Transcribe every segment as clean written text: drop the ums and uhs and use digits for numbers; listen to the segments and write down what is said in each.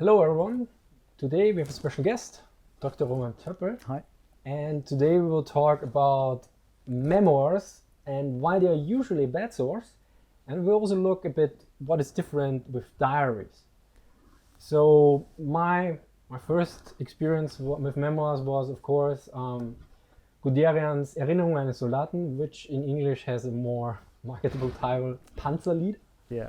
Hello everyone. Today we have a special guest, Dr. Töppel. Hi. And today we will talk about memoirs and why they are usually a bad source. And we'll also look a bit what is different with diaries. So my first experience with memoirs was, of course, Guderian's Erinnerung eines Soldaten, which in English has a more marketable title, Panzer. Yeah.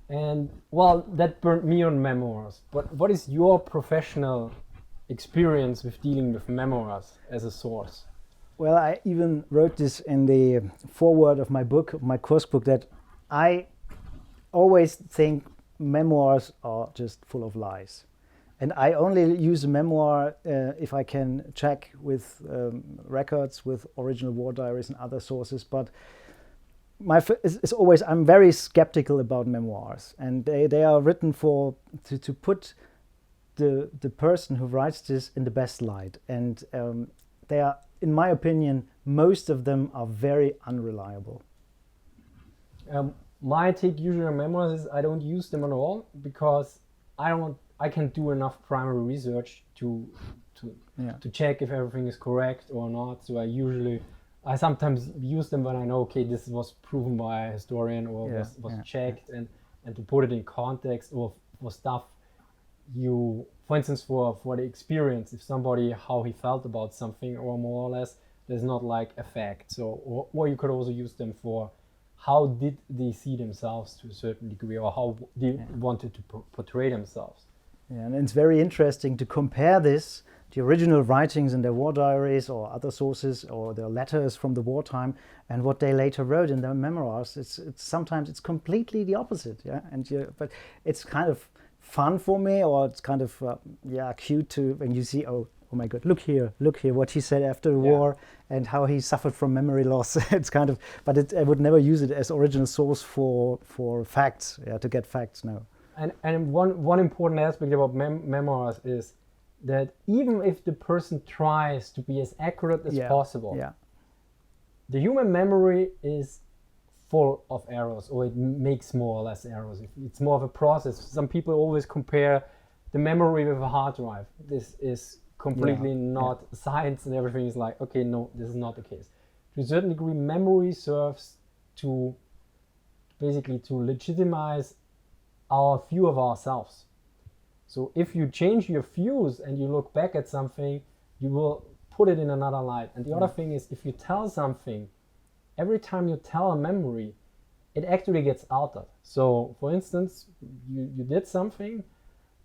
And well, that burned me on memoirs. But what is your professional experience with dealing with memoirs as a source? Well, I even wrote this in the foreword of my book, my Kursk book, that I always think memoirs are just full of lies. And I only use a memoir if I can check with records, with original war diaries and other sources. But it's always, I'm very skeptical about memoirs, and they are written to put the person who writes this in the best light, and they are, in my opinion, most of them are very unreliable. My take usually on memoirs is I don't use them at all because I can't do enough primary research to check if everything is correct or not. So I sometimes use them when I know, okay, this was proven by a historian or was checked, and to put it in context, or for stuff for instance, for the experience, if somebody, how he felt about something, or more or less, there's not like a fact. So, or you could also use them for how did they see themselves to a certain degree, or how they wanted to portray themselves. Yeah, and it's very interesting to compare the original writings in their war diaries or other sources or their letters from the wartime and what they later wrote in their memoirs. It's sometimes it's completely the opposite, but it's kind of fun for me, or it's kind of cute to when you see oh my God, look here what he said after the war and how he suffered from memory loss. It's kind of, but I would never use it as original source for facts, to get facts. No. And one important aspect about memoirs is that even if the person tries to be as accurate as possible, the human memory is full of errors, or it makes more or less errors. It's more of a process. Some people always compare the memory with a hard drive. This is completely not science, and everything is like, okay, no, this is not the case. To a certain degree, memory serves to basically to legitimize our view of ourselves. So if you change your views and you look back at something, you will put it in another light. And the other thing is, if you tell something, every time you tell a memory, it actually gets altered. So for instance, you did something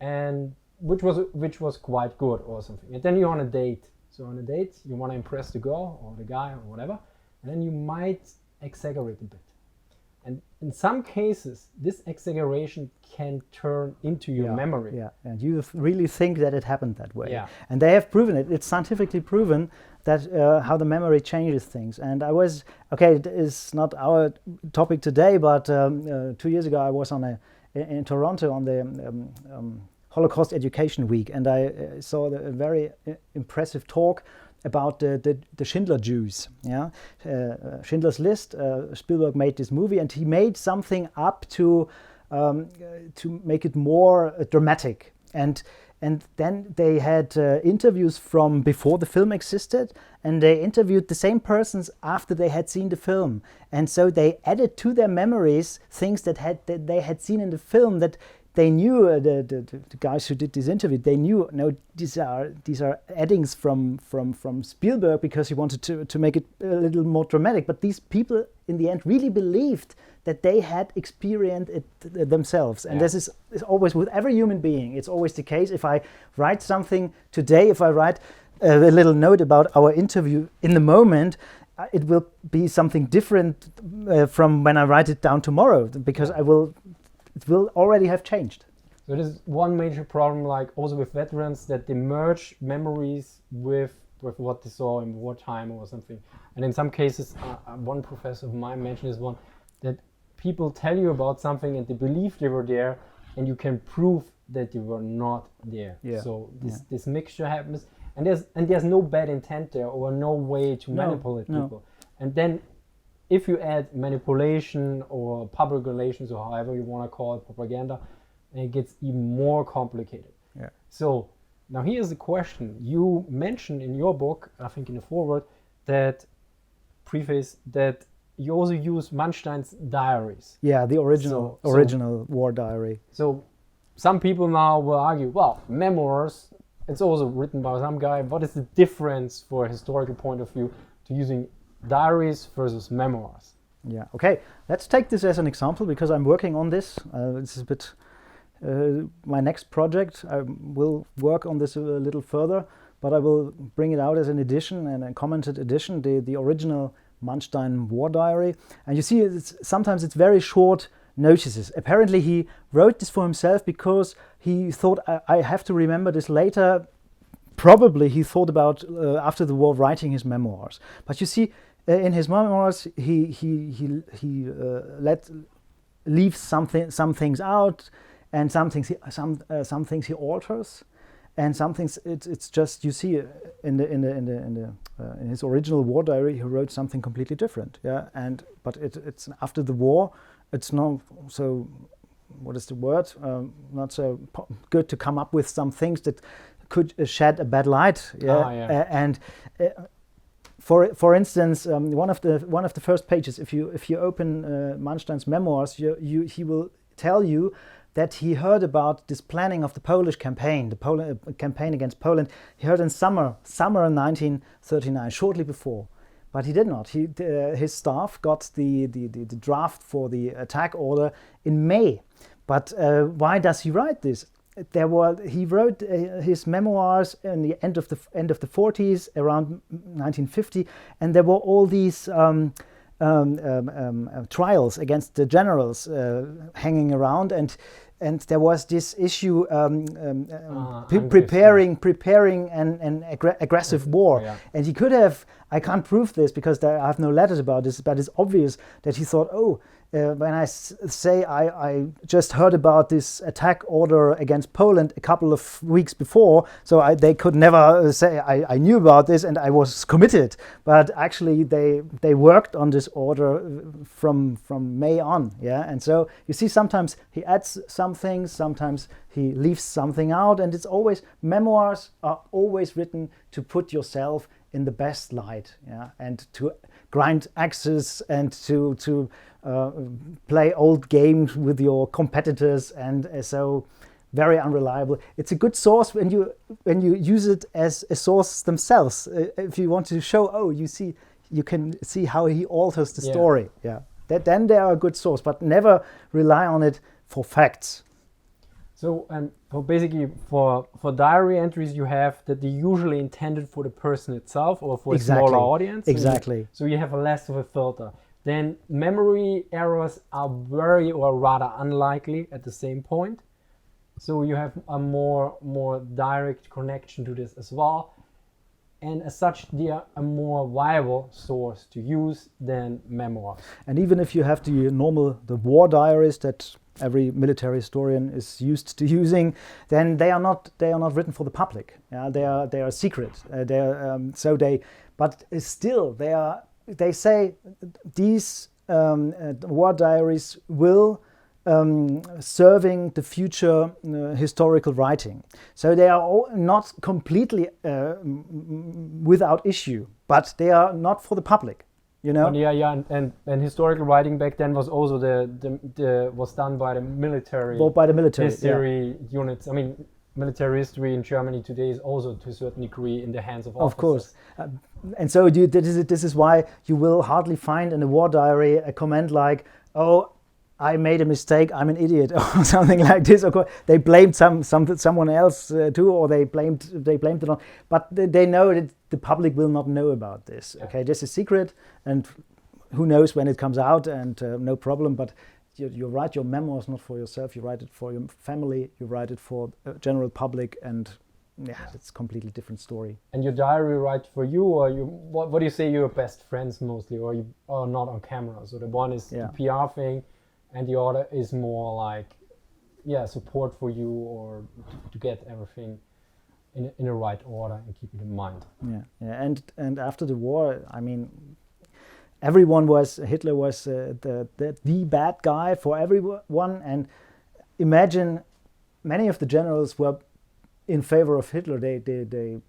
and which was quite good or something. And then you're on a date. So on a date, you want to impress the girl or the guy or whatever, and then you might exaggerate a bit. And in some cases, this exaggeration can turn into your memory. Yeah, and you really think that it happened that way. Yeah. And they have proven it. It's scientifically proven that how the memory changes things. And it is not our topic today, but 2 years ago I was in Toronto on the Holocaust Education Week, and I saw a very impressive talk about the Schindler Jews. Schindler's List. Spielberg made this movie, and he made something up to make it more dramatic. And then they had interviews from before the film existed, and they interviewed the same persons after they had seen the film. And so they added to their memories things that they had seen in the film that they knew, the guys who did this interview, they knew, no, these are addings from Spielberg because he wanted to make it a little more dramatic. But these people in the end really believed that they had experienced it themselves. And this is always with every human being. It's always the case. If I write something today, if I write a little note about our interview in the moment, it will be something different from when I write it down tomorrow, because it will already have changed. So this is one major problem, like also with veterans, that they merge memories with what they saw in wartime or something. And in some cases, one professor of mine mentioned this one, that people tell you about something and they believe they were there, and you can prove that they were not there. Yeah. So this mixture happens, and there's no bad intent there or no way to manipulate people. And then if you add manipulation or public relations or however you want to call it, propaganda, and it gets even more complicated. Yeah. So now here's the question. You mentioned in your book, I think in the foreword, that you also use Manstein's diaries. Yeah, the original war diary. So some people now will argue, well, memoirs, it's also written by some guy. What is the difference for a historical point of view to using diaries versus memoirs? Yeah, okay. Let's take this as an example because I'm working on this. This is a bit my next project. I will work on this a little further, but I will bring it out as an edition and a commented edition, the original Manstein war diary. And you see, sometimes it's very short notices. Apparently he wrote this for himself because he thought, I have to remember this later. Probably he thought about, after the war, writing his memoirs. But you see, in his memoirs, he leaves some things out, and some things he alters, and some things it's just, you see in his original war diary he wrote something completely different. Yeah, but it's after the war. It's not so. What is the word? Not so good to come up with some things that could shed a bad light. Yeah, and. For instance, one of the first pages, if you open Manstein's memoirs, he will tell you that he heard about this planning of the Polish campaign, the campaign against Poland. He heard in summer 1939, shortly before, but he did not. His staff got the draft for the attack order in May. But why does he write this? He wrote his memoirs in the end of the 40s, around 1950, and there were all these trials against the generals hanging around, and there was this issue preparing an aggressive war. Yeah. And he could have, I can't prove this because I have no letters about this, but it's obvious that he thought, when I say I just heard about this attack order against Poland a couple of weeks before, so they could never say I knew about this and I was committed. But actually, they worked on this order from May on. Yeah, and so you see, sometimes he adds some things, sometimes he leaves something out, and it's always, memoirs are always written to put yourself in the best light. Yeah, and to grind axes and to play old games with your competitors, and so very unreliable. It's a good source when you use it as a source themselves. If you want to show, you can see how he alters the story. Yeah, then they are a good source, but never rely on it for facts. So basically for diary entries you have that they're usually intended for the person itself or for a smaller audience. Exactly. So you have less of a filter. Then memory errors are very or rather unlikely at the same point. So you have a more direct connection to this as well. And as such, they are a more viable source to use than memoirs. And even if you have the war diaries that every military historian is used to using, then they are not written for the public. Yeah, they are secret. But still they say these war diaries will serving the future historical writing. So they are not completely without issue, but they are not for the public. You know? And historical writing back then was also was done by the military. Well, by the military history units. I mean, military history in Germany today is also to a certain degree in the hands of officers. Of course. And so this is why you will hardly find in a war diary a comment like, "Oh, I made a mistake, I'm an idiot," or something like this. Of course, they blamed someone else too, or they blamed it on. But they know that the public will not know about this. Yeah. Okay, this is secret, and who knows when it comes out, and no problem. But you write your memoirs not for yourself. You write it for your family. You write it for general public, and it's a completely different story. And your diary write for you, or what do you say? Your best friends mostly, or you are not on camera. So the one is the PR thing. And the other is more like, support for you, or to get everything in the right order and keep it in mind. Yeah. And after the war, I mean, Hitler was the bad guy for everyone. And imagine many of the generals were in favor of Hitler. They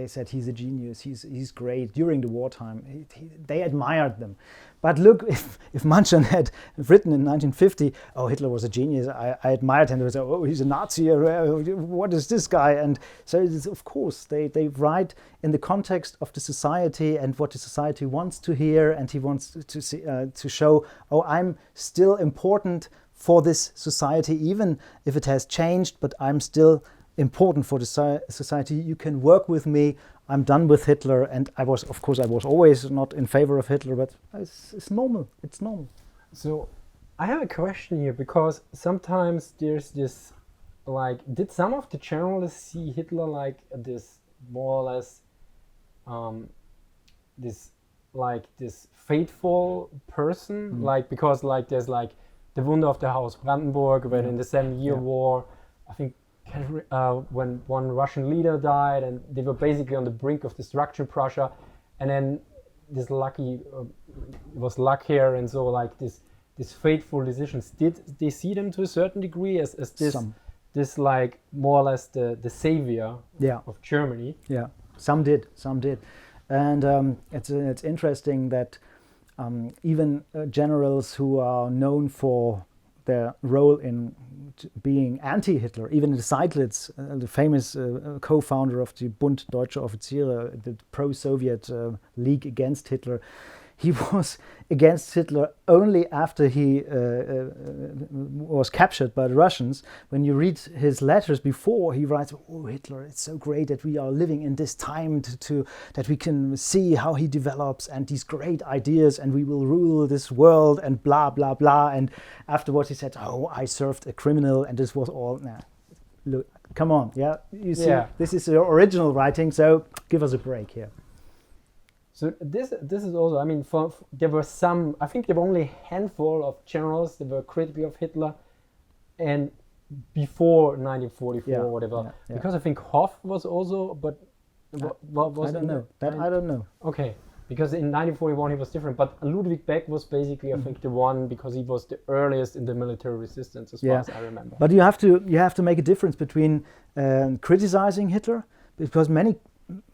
said he's a genius, he's great during the wartime. They admired them. But look, if Manstein had written in 1950, oh, Hitler was a genius, I admired him, they would say, oh, he's a Nazi, what is this guy? And so, of course, they write in the context of the society and what the society wants to hear, and he wants to see, to show, oh, I'm still important for this society, even if it has changed, but I'm still important for the society. You can work with me. I'm done with Hitler. And I was always not in favor of Hitler, but it's normal. It's normal. So I have a question here, because sometimes there's this, like, did some of the generals see Hitler like this more or less this faithful person? Like, because like there's like the Wunder of the House Brandenburg, when in the 7-Year War, I think, when one Russian leader died and they were basically on the brink of destruction, Prussia, and then this luck here, and so like this fateful decisions, did they see them to a certain degree as this like more or less the savior of Germany? Yeah, some did, and it's interesting that even generals who are known for their role in being anti-Hitler, even the Seydlitz, the famous co-founder of the Bund Deutsche Offiziere, the pro-Soviet league against Hitler, he was against Hitler only after he was captured by the Russians. When you read his letters before, he writes, oh, Hitler, it's so great that we are living in this time that we can see how he develops and these great ideas, and we will rule this world and blah, blah, blah. And afterwards he said, oh, I served a criminal, and this was all. Nah, look, come on, yeah? You see, this is your original writing, so give us a break here. So this is also, I mean, there were some, I think there were only a handful of generals that were critical of Hitler, and before 1944 or whatever, because I think Hoff was also, but what was I don't know. I don't know. Okay, because in 1941 he was different, but Ludwig Beck was basically, I think, the one, because he was the earliest in the military resistance, as far as I remember. But you have to make a difference between criticizing Hitler, because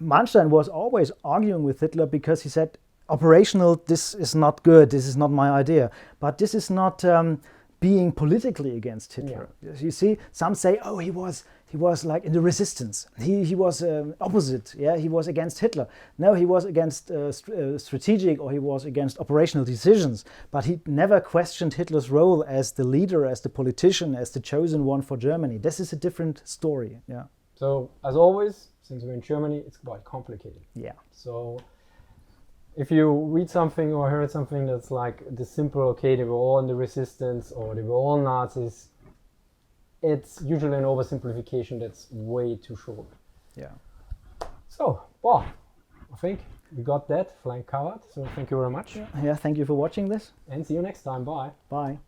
Manstein was always arguing with Hitler because he said, operational, this is not good, this is not my idea. But this is not being politically against Hitler. You see, some say, oh, he was like in the resistance. He was opposite, he was against Hitler. No, he was against strategic, or he was against operational decisions. But he never questioned Hitler's role as the leader, as the politician, as the chosen one for Germany. This is a different story, So, as always, since we're in Germany, it's quite complicated. Yeah. So, if you read something or heard something that's like the simple, okay, they were all in the resistance or they were all Nazis, it's usually an oversimplification that's way too short. Yeah. So, well, I think we got that flank covered. So, thank you very much. Yeah, thank you for watching this. And see you next time. Bye. Bye.